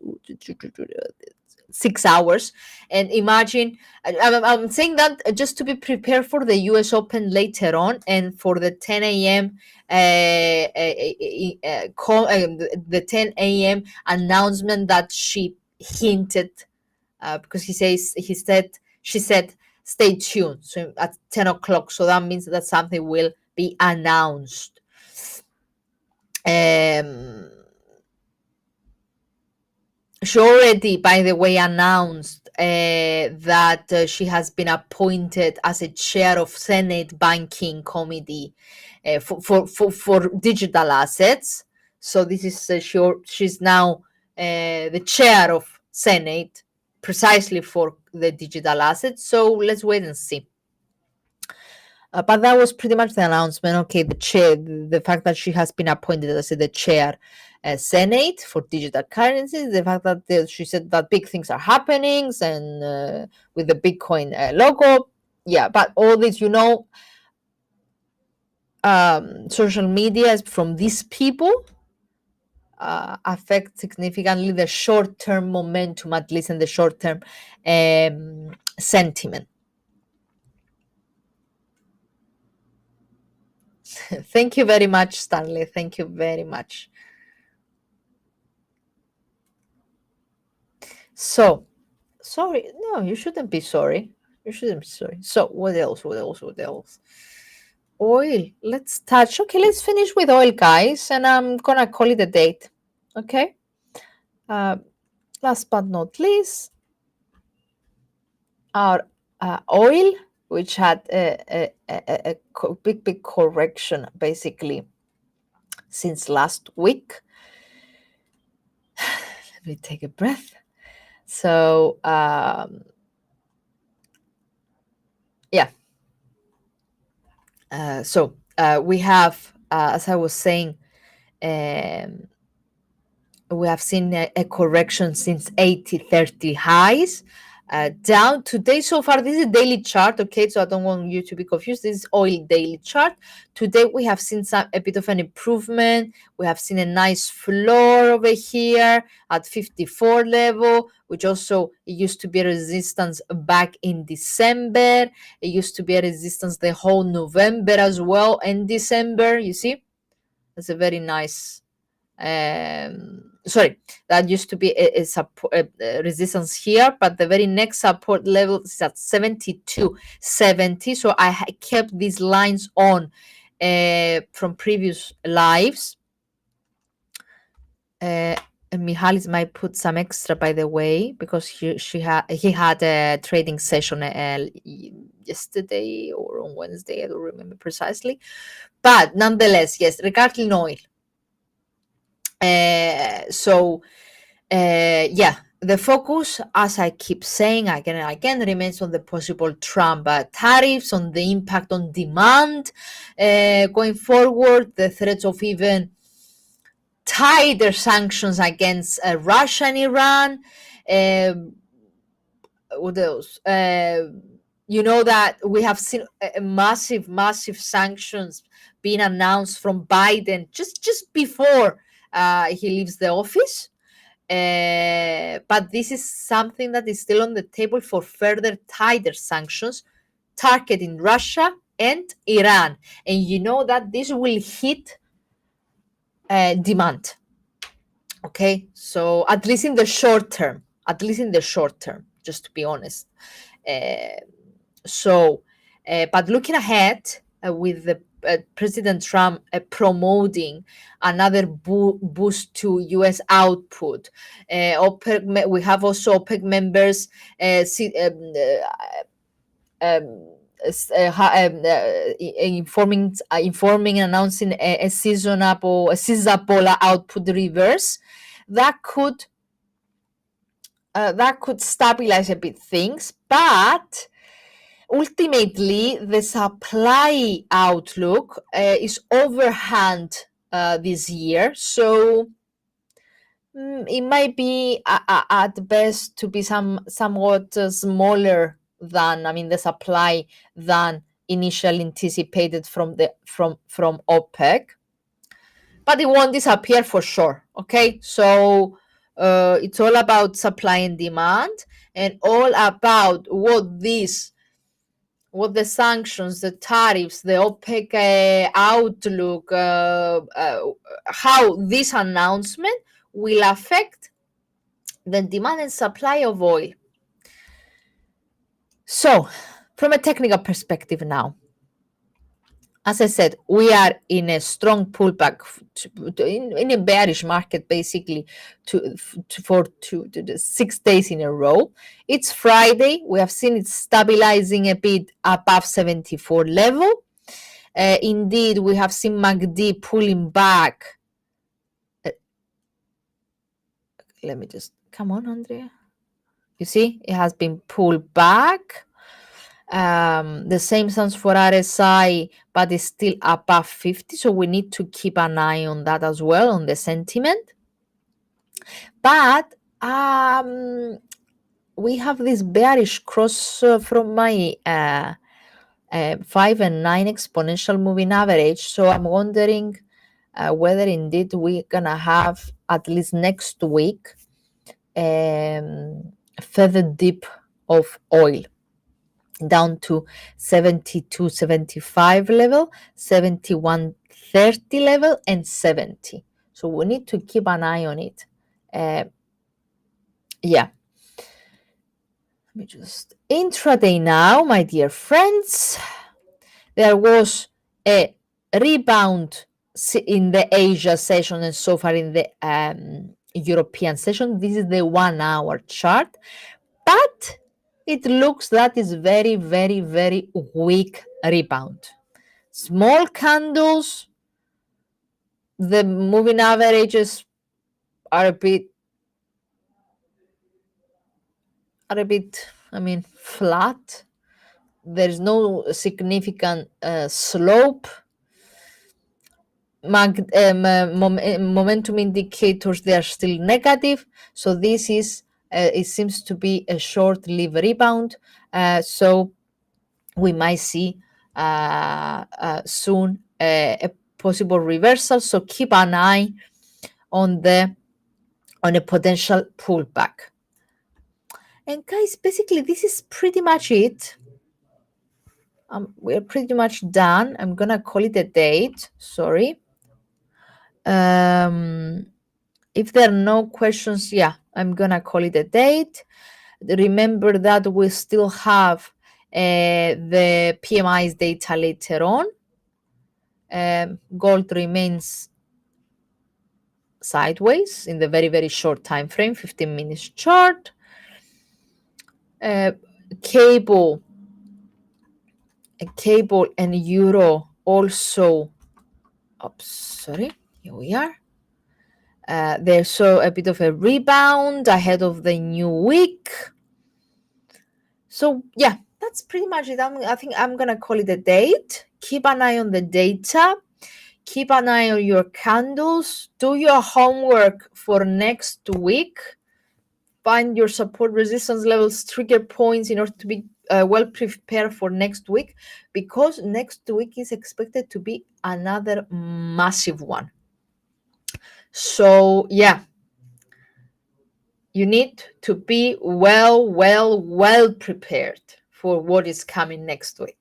6 hours. And imagine, I'm saying that just to be prepared for the US Open later on and for the 10 a.m. The 10 a.m. announcement that she hinted, because she said stay tuned, so at 10 o'clock. So that means that something will be announced. She already, by the way, announced that she has been appointed as a chair of Senate Banking Committee for digital assets. So this is she's now the chair of Senate precisely for the digital assets. So let's wait and see. But that was pretty much the announcement. Okay, the fact that she has been appointed as the chair Senate for digital currencies, the fact that she said that big things are happening and with the Bitcoin logo. Yeah, but all this, social media from these people affect significantly the short-term momentum, at least in the short-term sentiment. Thank you very much, Stanley. Thank you very much. So, sorry. No, you shouldn't be sorry. You shouldn't be sorry. So, what else? What else? What else? Oil. Let's touch. Okay, let's finish with oil, guys, and I'm gonna call it a date. Okay. Uh, last but not least, our oil, which had a big correction basically since last week. Let me take a breath. So yeah. We have, as I was saying, we have seen a correction since 80-30 highs. Down today so far. This is a daily chart, okay, so I don't want you to be confused. This is oil daily chart. Today we have seen a bit of an improvement. We have seen a nice floor over here at 54 level, which also it used to be a resistance back in December. It used to be a resistance the whole November as well, and December. You see, that's a very nice sorry, that used to be a resistance here, but the very next support level is at 72.70. So I kept these lines on from previous lives. And Mihalis might put some extra, by the way, because he had a trading session yesterday or on Wednesday. I don't remember precisely, but nonetheless, yes, regarding oil. Yeah, the focus, as I keep saying again and again, remains on the possible Trump tariffs, on the impact on demand going forward, the threats of even tighter sanctions against Russia and Iran. What else? You know that we have seen massive sanctions being announced from Biden just before he leaves the office. But this is something that is still on the table for further tighter sanctions targeting Russia and Iran. And you know that this will hit demand. Okay, so at least in the short term, just to be honest. But looking ahead with the President Trump promoting another boost to U.S. output, OPEC, we have also OPEC members informing and announcing a seasonal output reverse that could stabilize a bit things, but ultimately the supply outlook is overhand this year, so it might be at best to be somewhat smaller than, the supply than initially anticipated from OPEC, but it won't disappear for sure. Okay, so it's all about supply and demand, and all about what the sanctions, the tariffs, the OPEC outlook, how this announcement will affect the demand and supply of oil. So, from a technical perspective now, as I said, we are in a strong pullback in a bearish market, basically, for 6 days in a row. It's Friday. We have seen it stabilizing a bit above 74 level. Indeed, we have seen MACD pulling back. Let me just, come on, Andrea. You see, it has been pulled back. The same stands for RSI, but it's still above 50. So we need to keep an eye on that as well, on the sentiment. But we have this bearish cross from my 5 and 9 exponential moving average. So I'm wondering whether indeed we're gonna have at least next week further dip of oil down to 72.75 level, 71.30 level, and 70. So we need to keep an eye on it. Yeah. Let me just intraday now, my dear friends. There was a rebound in the Asia session and so far in the European session. This is the 1 hour chart, but it looks that is very, very, very weak rebound. Small candles, the moving averages are a bit, flat. There's no significant slope. Momentum indicators, they are still negative. So this is, it seems to be a short-lived rebound. So we might see soon a possible reversal. So keep an eye on a potential pullback. And guys, basically this is pretty much it. We're pretty much done. I'm gonna call it a date. Sorry. If there are no questions, yeah, I'm gonna call it a date. Remember that we still have the PMI's data later on. Gold remains sideways in the very, very short time frame, 15 minutes chart. Cable and euro also. Oops, sorry. Here we are. They saw a bit of a rebound ahead of the new week. So yeah, that's pretty much it. I think I'm gonna call it a date. Keep an eye on the data. Keep an eye on your candles. Do your homework for next week. Find your support resistance levels, trigger points in order to be well prepared for next week, because next week is expected to be another massive one. So yeah, you need to be well prepared for what is coming next week.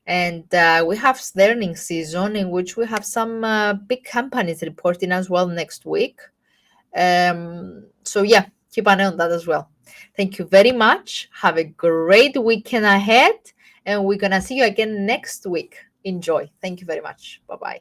And we have the earnings season in which we have some big companies reporting as well next week. So yeah, keep an eye on that as well. Thank you very much. Have a great weekend ahead, and we're gonna see you again next week. Enjoy. Thank you very much. Bye-bye.